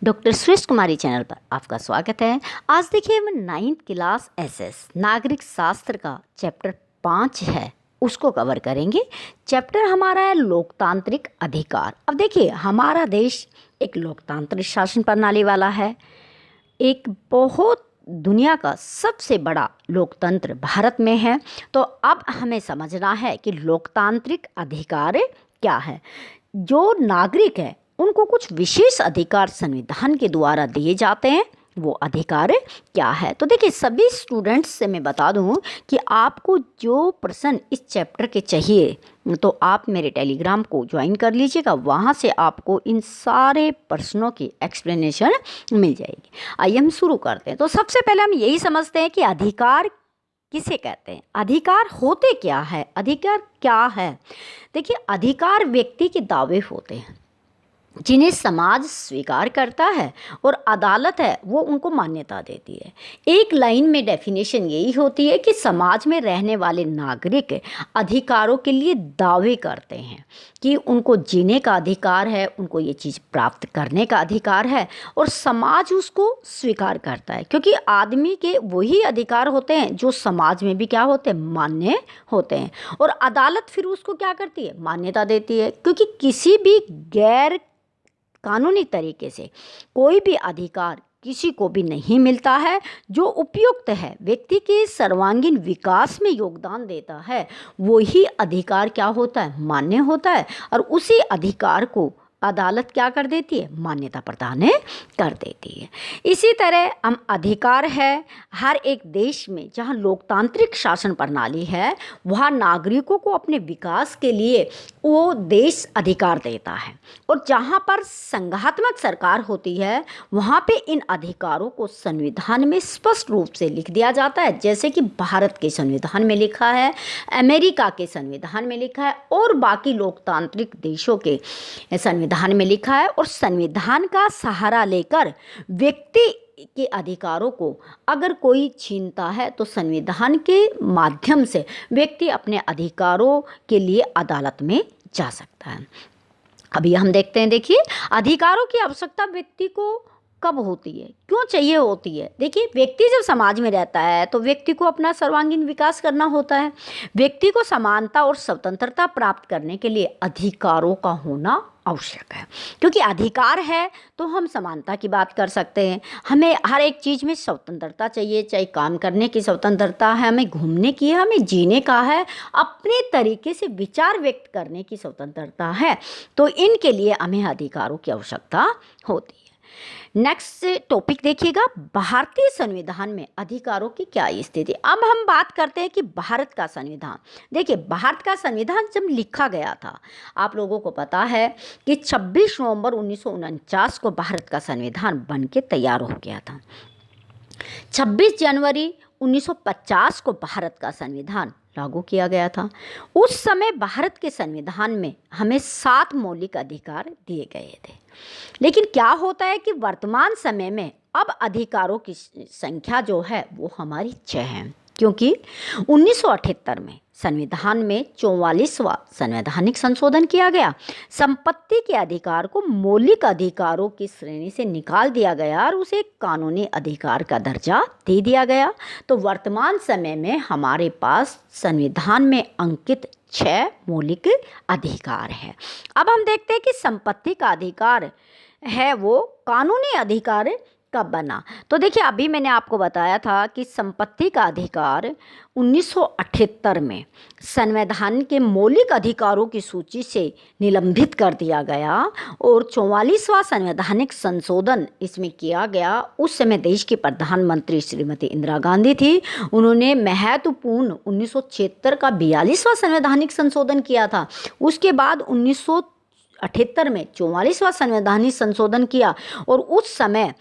Doctor श्रेष्ठ कुमारी channel पर आपका स्वागत है। आज देखिए हम 9th क्लास एसएस नागरिक शास्त्र का चैप्टर 5 है, उसको कवर करेंगे। चैप्टर हमारा है लोकतांत्रिक अधिकार। अब देखिए हमारा देश एक लोकतांत्रिक शासन प्रणाली वाला है। एक बहुत दुनिया का सबसे बड़ा लोकतंत्र भारत में है। तो अब हमें समझना है कि लोकतांत्रिक अधिकार क्या है। जो नागरिक है उनको कुछ विशेष अधिकार संविधान के द्वारा दिए जाते हैं, वो अधिकार क्या है। तो देखिए सभी स्टूडेंट्स से मैं बता दूं कि आपको जो प्रश्न इस चैप्टर के चाहिए तो आप मेरे टेलीग्राम को ज्वाइन कर लीजिएगा, वहाँ से आपको इन सारे प्रश्नों की एक्सप्लेनेशन मिल जाएगी। आइए हम शुरू करते हैं। तो सबसे पहले हम यही समझते हैं कि अधिकार किसे कहते हैं, अधिकार होते क्या है, अधिकार क्या है। देखिए अधिकार व्यक्ति के दावे होते हैं जिन्हें समाज स्वीकार करता है और अदालत है वो उनको मान्यता देती है। एक लाइन में डेफिनेशन यही होती है कि समाज में रहने वाले नागरिक अधिकारों के लिए दावे करते हैं कि उनको जीने का अधिकार है, उनको ये चीज़ प्राप्त करने का अधिकार है और समाज उसको स्वीकार करता है, क्योंकि आदमी के वही अधिकार होते हैं जो समाज में भी क्या होते हैं, मान्य होते हैं। और अदालत फिर उसको क्या करती है, मान्यता देती है, क्योंकि किसी भी गैर कानूनी तरीके से कोई भी अधिकार किसी को भी नहीं मिलता है जो उपयुक्त है, व्यक्ति के सर्वांगीण विकास में योगदान देता है, वही अधिकार क्या होता है, मान्य होता है। और उसी अधिकार को अदालत क्या कर देती है, मान्यता प्रदान कर देती है। इसी तरह हम अधिकार है हर एक देश में जहाँ लोकतांत्रिक शासन प्रणाली है वहाँ नागरिकों को अपने विकास के लिए वो देश अधिकार देता है। और जहाँ पर संघात्मक सरकार होती है वहाँ पे इन अधिकारों को संविधान में स्पष्ट रूप से लिख दिया जाता है, जैसे कि भारत के संविधान में लिखा है, अमेरिका के संविधान में लिखा है और बाकी लोकतांत्रिक देशों के संविधान में लिखा है। और संविधान का सहारा लेकर व्यक्ति के अधिकारों को अगर कोई छीनता है तो संविधान के माध्यम से व्यक्ति अपने अधिकारों के लिए अदालत में जा सकता है। अभी हम देखते हैं, देखिए अधिकारों की आवश्यकता व्यक्ति को कब होती है, क्यों चाहिए होती है। देखिए व्यक्ति जब समाज में रहता है तो व्यक्ति को अपना सर्वांगीण विकास करना होता है। व्यक्ति को समानता और स्वतंत्रता प्राप्त करने के लिए अधिकारों का होना आवश्यक है, क्योंकि अधिकार है तो हम समानता की बात कर सकते हैं। हमें हर एक चीज़ में स्वतंत्रता चाहिए, चाहे काम करने की स्वतंत्रता है, हमें घूमने की है, हमें जीने का है, अपने तरीके से विचार व्यक्त करने की स्वतंत्रता है। तो इनके लिए हमें अधिकारों की आवश्यकता होती है। नेक्स्ट टॉपिक देखिएगा, भारतीय संविधान में अधिकारों की क्या स्थिति। अब हम बात करते हैं कि भारत का संविधान। देखिए भारत का संविधान जब लिखा गया था, आप लोगों को पता है कि 26 नवंबर 1949 को भारत का संविधान बन के तैयार हो गया था। 26 जनवरी 1950 को भारत का संविधान लागू किया गया था। उस समय भारत के संविधान में हमें 7 मौलिक अधिकार दिए गए थे। लेकिन क्या होता है कि वर्तमान समय में अब अधिकारों की संख्या जो है वो हमारी 6 है, क्योंकि 1978 में संविधान में 44वां संवैधानिक संशोधन किया गया। संपत्ति के अधिकार को मौलिक अधिकारों की श्रेणी से निकाल दिया गया और उसे कानूनी अधिकार का दर्जा दे दिया गया। तो वर्तमान समय में हमारे पास संविधान में अंकित 6 मौलिक अधिकार है। अब हम देखते हैं कि संपत्ति का अधिकार है वो कानूनी अधिकार कब बना। तो देखिए अभी मैंने आपको बताया था कि संपत्ति का अधिकार 1978 में संविधान के मौलिक अधिकारों की सूची से निलंबित कर दिया गया और 44वां संवैधानिक संशोधन इसमें किया गया। उस समय देश की प्रधानमंत्री श्रीमती इंदिरा गांधी थी। उन्होंने महत्वपूर्ण 1976 का 42वां संवैधानिक संशोधन किया था। उसके बाद 1978 में 44वां संवैधानिक संशोधन किया और उस समय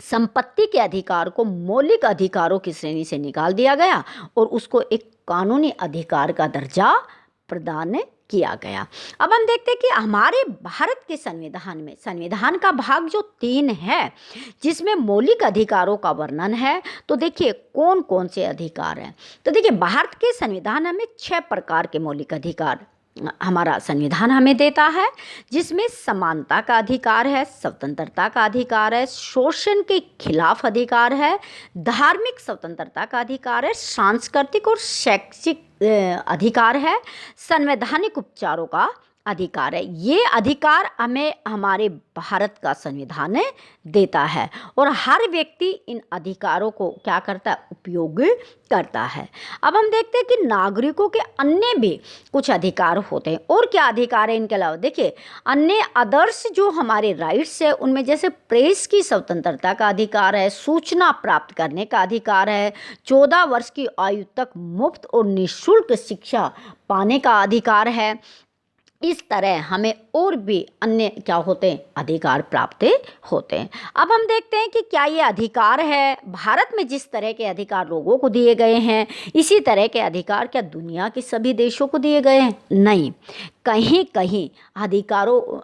संपत्ति के अधिकार को मौलिक अधिकारों की श्रेणी से निकाल दिया गया और उसको एक कानूनी अधिकार का दर्जा प्रदान किया गया। अब हम देखते हैं कि हमारे भारत के संविधान में संविधान का भाग जो 3 है जिसमें मौलिक अधिकारों का वर्णन है। तो देखिए कौन कौन से अधिकार हैं। तो देखिए भारत के संविधान में 6 प्रकार के मौलिक अधिकार हमारा संविधान हमें देता है, जिसमें समानता का अधिकार है, स्वतंत्रता का अधिकार है, शोषण के खिलाफ अधिकार है, धार्मिक स्वतंत्रता का अधिकार है, सांस्कृतिक और शैक्षिक अधिकार है, संवैधानिक उपचारों का अधिकार है। ये अधिकार हमें हमारे भारत का संविधान देता है और हर व्यक्ति इन अधिकारों को क्या करता है, उपयोग करता है। अब हम देखते हैं कि नागरिकों के अन्य भी कुछ अधिकार होते हैं। और क्या अधिकार है इनके अलावा? देखिए, अन्य आदर्श जो हमारे राइट्स है उनमें जैसे प्रेस की स्वतंत्रता का अधिकार है, सूचना प्राप्त करने का अधिकार है, 14 वर्ष की आयु तक मुफ्त और निःशुल्क शिक्षा पाने का अधिकार है। इस तरह हमें और भी अन्य क्या होते हैं, अधिकार प्राप्त होते हैं। अब हम देखते हैं कि क्या ये अधिकार है, भारत में जिस तरह के अधिकार लोगों को दिए गए हैं इसी तरह के अधिकार क्या दुनिया के सभी देशों को दिए गए हैं? नहीं, कहीं कहीं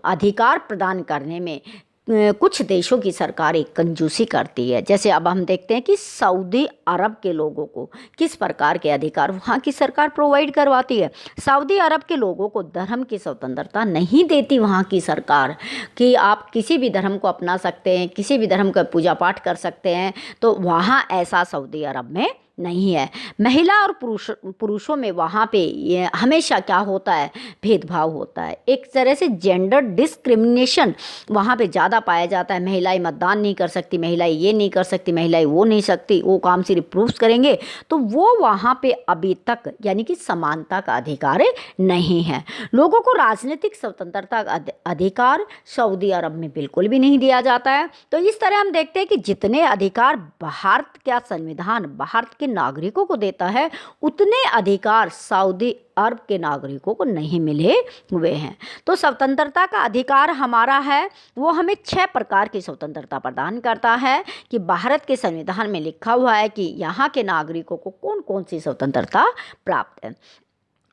अधिकार प्रदान करने में कुछ देशों की सरकारें कंजूसी करती है। जैसे अब हम देखते हैं कि सऊदी अरब के लोगों को किस प्रकार के अधिकार वहाँ की सरकार प्रोवाइड करवाती है। सऊदी अरब के लोगों को धर्म की स्वतंत्रता नहीं देती वहाँ की सरकार कि आप किसी भी धर्म को अपना सकते हैं, किसी भी धर्म का पूजा पाठ कर सकते हैं, तो वहाँ ऐसा सऊदी अरब में नहीं है। महिला और पुरुषों में वहाँ पे ये हमेशा क्या होता है, भेदभाव होता है। एक तरह से जेंडर डिस्क्रिमिनेशन वहाँ पे ज़्यादा पाया जाता है। महिलाएं मतदान नहीं कर सकती, महिलाएं ये नहीं कर सकती, महिलाएं वो नहीं सकती, वो काम सिर्फ पुरुष करेंगे, तो वो वहाँ पे अभी तक यानी कि समानता का अधिकार नहीं है। लोगों को राजनीतिक स्वतंत्रता का अधिकार सऊदी अरब में बिल्कुल भी नहीं दिया जाता है। तो इस तरह हम देखते हैं कि जितने अधिकार भारत का संविधान भारत के नागरिकों को देता है उतने अधिकार सऊदी अरब के नागरिकों को नहीं मिले हुए हैं। तो स्वतंत्रता का अधिकार हमारा है, वो हमें 6 प्रकार की स्वतंत्रता प्रदान करता है कि भारत के संविधान में लिखा हुआ है कि यहाँ के नागरिकों को कौन कौन सी स्वतंत्रता प्राप्त है।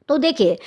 तो देखिए,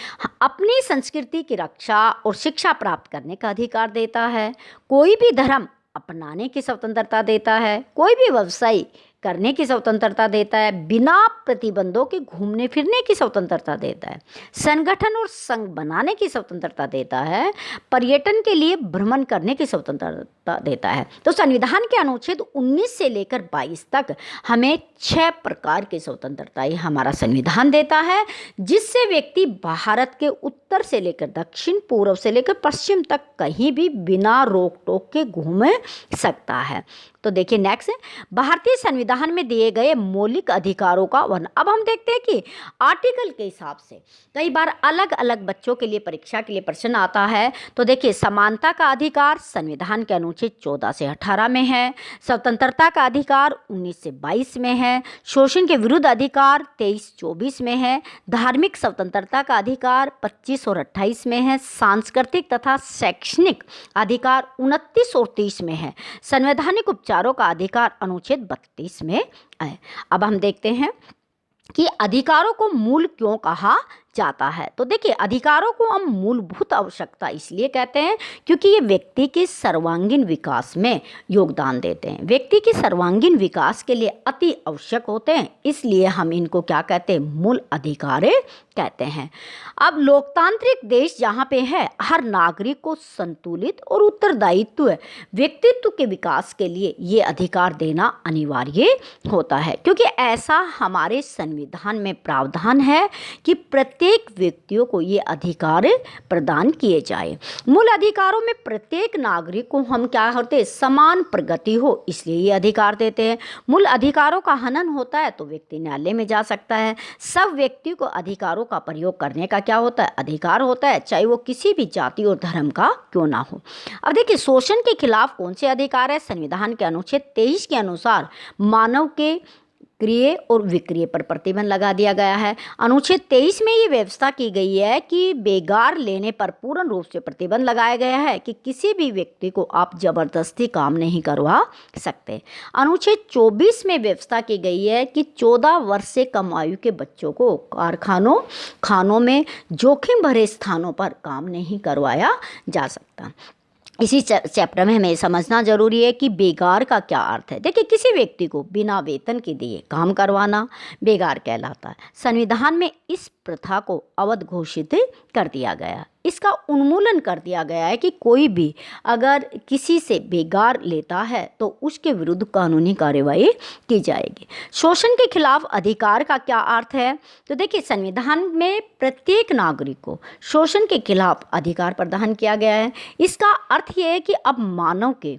अपनी संस्कृति की रक्षा और शिक्षा प्राप्त करने का अधिकार देता है, कोई भी धर्म अपनाने की स्वतंत्रता देता है, कोई भी व्यवसाय करने की स्वतंत्रता देता है, बिना प्रतिबंधों के घूमने फिरने की स्वतंत्रता देता है, संगठन और संघ बनाने की स्वतंत्रता देता है, पर्यटन के लिए भ्रमण करने की स्वतंत्रता देता है। तो संविधान के अनुच्छेद 19 से लेकर 22 तक हमें 6 प्रकार की स्वतंत्रताएं हमारा संविधान देता है, जिससे व्यक्ति भारत के उत्तर से लेकर दक्षिण, पूर्व से लेकर पश्चिम तक कहीं भी बिना रोक टोक के घूम सकता है। तो देखिए नेक्स्ट, भारतीय संविधान में दिए गए मौलिक अधिकारों का वर्णन। अब हम देखते हैं कि आर्टिकल के हिसाब से कई बार अलग अलग बच्चों के लिए परीक्षा के लिए प्रश्न आता है। तो देखिए, समानता का अधिकार संविधान के अनुच्छेद 14 से 18 में है, स्वतंत्रता का अधिकार 19 से 22 में है, शोषण के विरुद्ध अधिकार 23-24 में है, धार्मिक स्वतंत्रता का अधिकार 25 और 28 में है, सांस्कृतिक तथा शैक्षणिक अधिकार 29 और 30 में है, संवैधानिक उपचारों का अधिकार अनुच्छेद 32 में है। अब हम देखते हैं कि अधिकारों को मूल क्यों कहा जाता है। तो देखिए, अधिकारों को हम मूलभूत आवश्यकता इसलिए कहते हैं क्योंकि ये व्यक्ति के सर्वांगीण विकास में योगदान देते हैं, व्यक्ति के सर्वांगीण विकास के लिए अति आवश्यक होते हैं, इसलिए हम इनको क्या कहते हैं, मूल अधिकार कहते हैं। अब लोकतांत्रिक देश जहाँ पे है, हर नागरिक को संतुलित और उत्तरदायित्व व्यक्तित्व के विकास के लिए ये अधिकार देना अनिवार्य होता है, क्योंकि ऐसा हमारे संविधान में प्रावधान है कि प्रत्येक व्यक्तियों को ये अधिकार प्रदान किए जाए। मूल अधिकारों में प्रत्येक नागरिक को हम क्या होते हैं, समान प्रगति हो, इसलिए ये अधिकार देते हैं। मूल अधिकारों का हनन होता है तो व्यक्ति न्यायालय में जा सकता है। सब व्यक्ति को अधिकारों का प्रयोग करने का क्या होता है, अधिकार होता है, चाहे वो किसी भी जाति और धर्म का क्यों ना हो। अब देखिए, शोषण के खिलाफ कौन से अधिकार है? संविधान के अनुच्छेद 23 के अनुसार मानव के क्रय और विक्रय पर प्रतिबंध लगा दिया गया है। अनुच्छेद 23 में ये व्यवस्था की गई है कि बेगार लेने पर पूर्ण रूप से प्रतिबंध लगाया गया है कि किसी भी व्यक्ति को आप जबरदस्ती काम नहीं करवा सकते। अनुच्छेद 24 में व्यवस्था की गई है कि 14 वर्ष से कम आयु के बच्चों को कारखानों, खानों में जोखिम भरे स्थानों पर काम नहीं करवाया जा सकता। इसी चैप्टर में हमें समझना जरूरी है कि बेगार का क्या अर्थ है। देखिए, किसी व्यक्ति को बिना वेतन के दिए काम करवाना बेगार कहलाता है। संविधान में इस प्रथा को अवैध घोषित कर दिया गया। इसका उन्मूलन कर दिया गया है कि कोई भी अगर किसी से बेगार लेता है तो उसके विरुद्ध कानूनी कार्रवाई की जाएगी। शोषण के खिलाफ अधिकार का क्या अर्थ है? तो देखिए, संविधान में प्रत्येक नागरिक को शोषण के खिलाफ अधिकार प्रदान किया गया है। इसका अर्थ ये है कि अब मानव के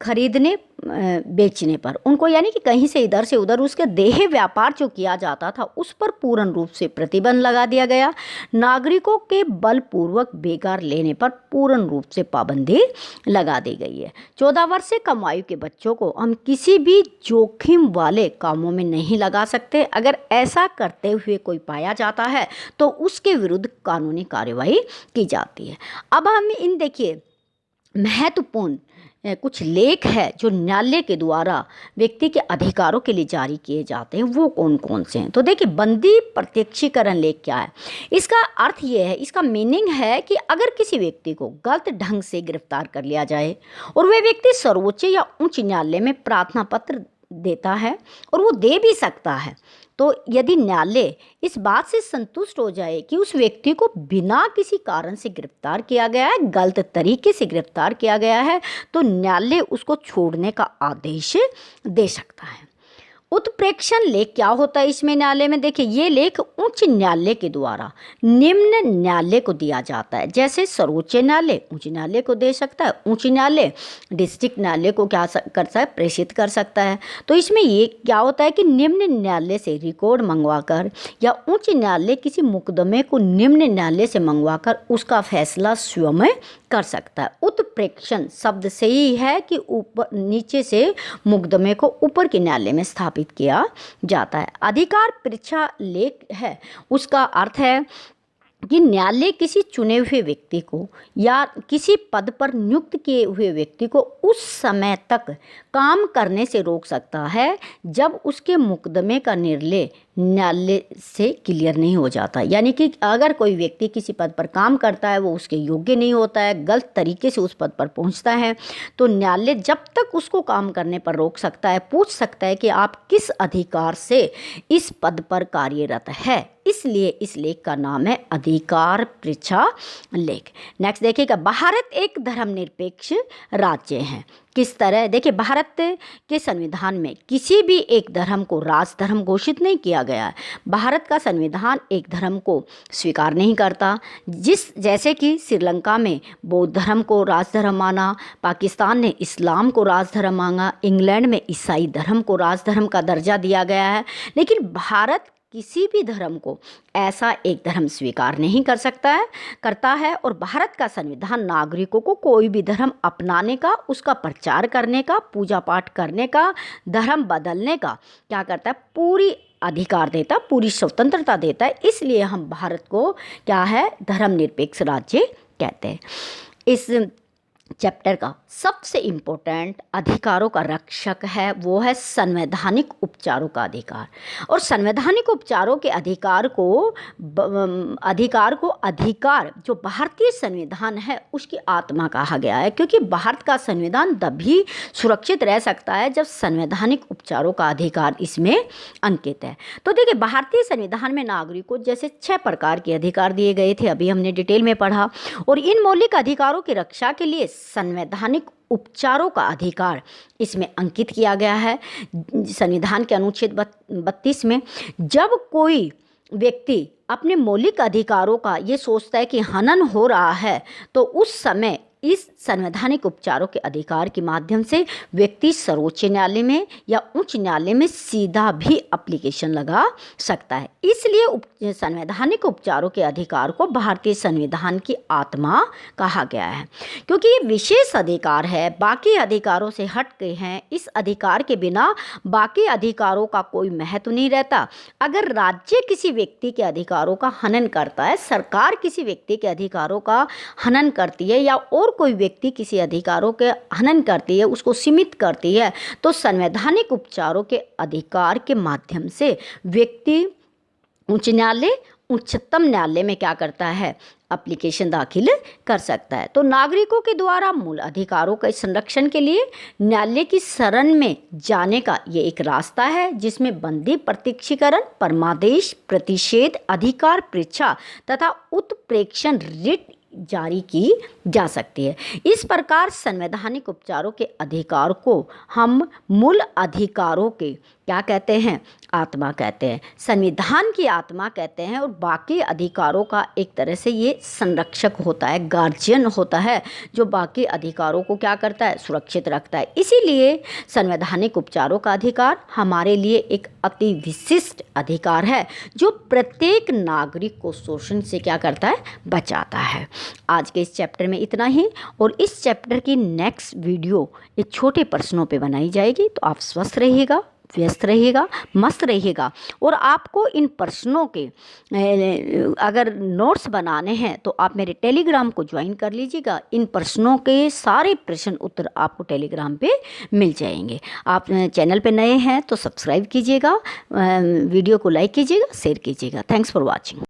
खरीदने बेचने पर उनको, यानी कि कहीं से इधर से उधर उसके देह व्यापार जो किया जाता था उस पर पूर्ण रूप से प्रतिबंध लगा दिया गया। नागरिकों के बलपूर्वक बेगार लेने पर पूर्ण रूप से पाबंदी लगा दी गई है। 14 वर्ष से कम आयु के बच्चों को हम किसी भी जोखिम वाले कामों में नहीं लगा सकते। अगर ऐसा करते हुए कोई पाया जाता है तो उसके विरुद्ध कानूनी कार्रवाई की जाती है। अब हम इन देखिए महत्वपूर्ण कुछ लेख है जो न्यायालय के द्वारा व्यक्ति के अधिकारों के लिए जारी किए जाते हैं, वो कौन कौन से हैं? तो देखिए, बंदी प्रत्यक्षीकरण लेख क्या है? इसका अर्थ ये है, इसका मीनिंग है कि अगर किसी व्यक्ति को गलत ढंग से गिरफ्तार कर लिया जाए और वह व्यक्ति सर्वोच्च या उच्च न्यायालय में प्रार्थना पत्र देता है, और वो दे भी सकता है, तो यदि न्यायालय इस बात से संतुष्ट हो जाए कि उस व्यक्ति को बिना किसी कारण से गिरफ्तार किया गया है, गलत तरीके से गिरफ्तार किया गया है, तो न्यायालय उसको छोड़ने का आदेश दे सकता है। उत्प्रेक्षण लेख क्या होता है इसमें न्यायालय में? देखिए, ये लेख उच्च न्यायालय के द्वारा निम्न न्यायालय को दिया जाता है। जैसे सर्वोच्च न्यायालय उच्च न्यायालय को दे सकता है, उच्च न्यायालय डिस्ट्रिक्ट न्यायालय को क्या कर सकता है, प्रेषित कर सकता है। तो इसमें ये क्या होता है कि निम्न न्यायालय से रिकॉर्ड मंगवाकर या उच्च न्यायालय किसी मुकदमे को निम्न न्यायालय से मंगवाकर उसका फैसला स्वयं कर सकता है। उत्प्रेक्षण शब्द से ही है कि ऊपर नीचे से मुकदमे को ऊपर के न्यायालय में स्थापित किया जाता है। अधिकार परीक्षा लेख है, उसका अर्थ है कि न्यायालय किसी चुने हुए व्यक्ति को या किसी पद पर नियुक्त किए हुए व्यक्ति को उस समय तक काम करने से रोक सकता है जब उसके मुकदमे का निर्णय न्यायालय से क्लियर नहीं हो जाता। यानी कि अगर कोई व्यक्ति किसी पद पर काम करता है, वो उसके योग्य नहीं होता है, गलत तरीके से उस पद पर पहुंचता है, तो न्यायालय जब तक उसको काम करने पर रोक सकता है, पूछ सकता है कि आप किस अधिकार से इस पद पर कार्यरत है। इसलिए इस लेख का नाम है अधिकार परीक्षा लेख। नेक्स्ट देखिएगा, भारत एक धर्मनिरपेक्ष राज्य है। किस तरह? देखिए, भारत के संविधान में किसी भी एक धर्म को राजधर्म घोषित नहीं किया गया है। भारत का संविधान एक धर्म को स्वीकार नहीं करता। जैसे कि श्रीलंका में बौद्ध धर्म को राजधर्म माना, पाकिस्तान ने इस्लाम को राजधर्म माना, इंग्लैंड में ईसाई धर्म को राजधर्म का दर्जा दिया गया है। लेकिन भारत किसी भी धर्म को ऐसा एक धर्म स्वीकार नहीं करता है और भारत का संविधान नागरिकों को कोई भी धर्म अपनाने का, उसका प्रचार करने का, पूजा पाठ करने का, धर्म बदलने का क्या करता है, पूरी अधिकार देता, पूरी स्वतंत्रता देता है। इसलिए हम भारत को क्या है, धर्मनिरपेक्ष राज्य कहते हैं। इस चैप्टर का सबसे इम्पोर्टेंट अधिकारों का रक्षक है, वो है संवैधानिक उपचारों का अधिकार। और संवैधानिक उपचारों के अधिकार जो भारतीय संविधान है उसकी आत्मा कहा गया है, क्योंकि भारत का संविधान तभी सुरक्षित रह सकता है जब संवैधानिक उपचारों का अधिकार इसमें अंकित है। तो देखिए, भारतीय संविधान में नागरिकों जैसे 6 प्रकार के अधिकार दिए गए थे, अभी हमने डिटेल में पढ़ा, और इन मौलिक अधिकारों की रक्षा के लिए संवैधानिक उपचारों का अधिकार इसमें अंकित किया गया है। संविधान के अनुच्छेद 32 में जब कोई व्यक्ति अपने मौलिक अधिकारों का ये सोचता है कि हनन हो रहा है, तो उस समय इस संवैधानिक उपचारों के अधिकार के माध्यम से व्यक्ति सर्वोच्च न्यायालय में या उच्च न्यायालय में सीधा भी एप्लीकेशन लगा सकता है। इसलिए संवैधानिक उपचारों के अधिकार को भारतीय संविधान की आत्मा कहा गया है, क्योंकि ये विशेष अधिकार है, बाकी अधिकारों से हट के हैं। इस अधिकार के बिना बाकी अधिकारों का कोई महत्व नहीं रहता। अगर राज्य किसी व्यक्ति के अधिकारों का हनन करता है, सरकार किसी व्यक्ति के अधिकारों का हनन करती है, या और कोई व्यक्ति किसी अधिकारों के हनन करती है, उसको सीमित करती है, तो संवैधानिक उपचारों के अधिकार के माध्यम से व्यक्ति उच्च न्यायालय उच्चतम न्यायालय में क्या करता है, एप्लीकेशन दाखिल कर सकता है। तो नागरिकों के द्वारा मूल अधिकारों के संरक्षण के लिए न्यायालय की शरण में जाने का ये एक रास्ता है, जिसमें बंदी प्रत्यक्षीकरण, परमादेश, प्रतिषेध, अधिकार परीक्षा तथा उत्प्रेक्षण रिट जारी की जा सकती है। इस प्रकार संवैधानिक उपचारों के अधिकार को हम मूल अधिकारों के क्या कहते हैं, आत्मा कहते हैं, संविधान की आत्मा कहते हैं, और बाकी अधिकारों का एक तरह से ये संरक्षक होता है, गार्जियन होता है, जो बाकी अधिकारों को क्या करता है, सुरक्षित रखता है। इसीलिए संवैधानिक उपचारों का अधिकार हमारे लिए एक अति विशिष्ट अधिकार है, जो प्रत्येक नागरिक को शोषण से क्या करता है, बचाता है। आज के इस चैप्टर में इतना ही, और इस चैप्टर की नेक्स्ट वीडियो एक छोटे प्रश्नों पे बनाई जाएगी। तो आप स्वस्थ रहिएगा, व्यस्त रहिएगा, मस्त रहिएगा, और आपको इन प्रश्नों के अगर नोट्स बनाने हैं तो आप मेरे टेलीग्राम को ज्वाइन कर लीजिएगा। इन प्रश्नों के सारे प्रश्न उत्तर आपको टेलीग्राम पे मिल जाएंगे। आप चैनल पे नए हैं तो सब्सक्राइब कीजिएगा, वीडियो को लाइक कीजिएगा, शेयर कीजिएगा। Thanks for watching.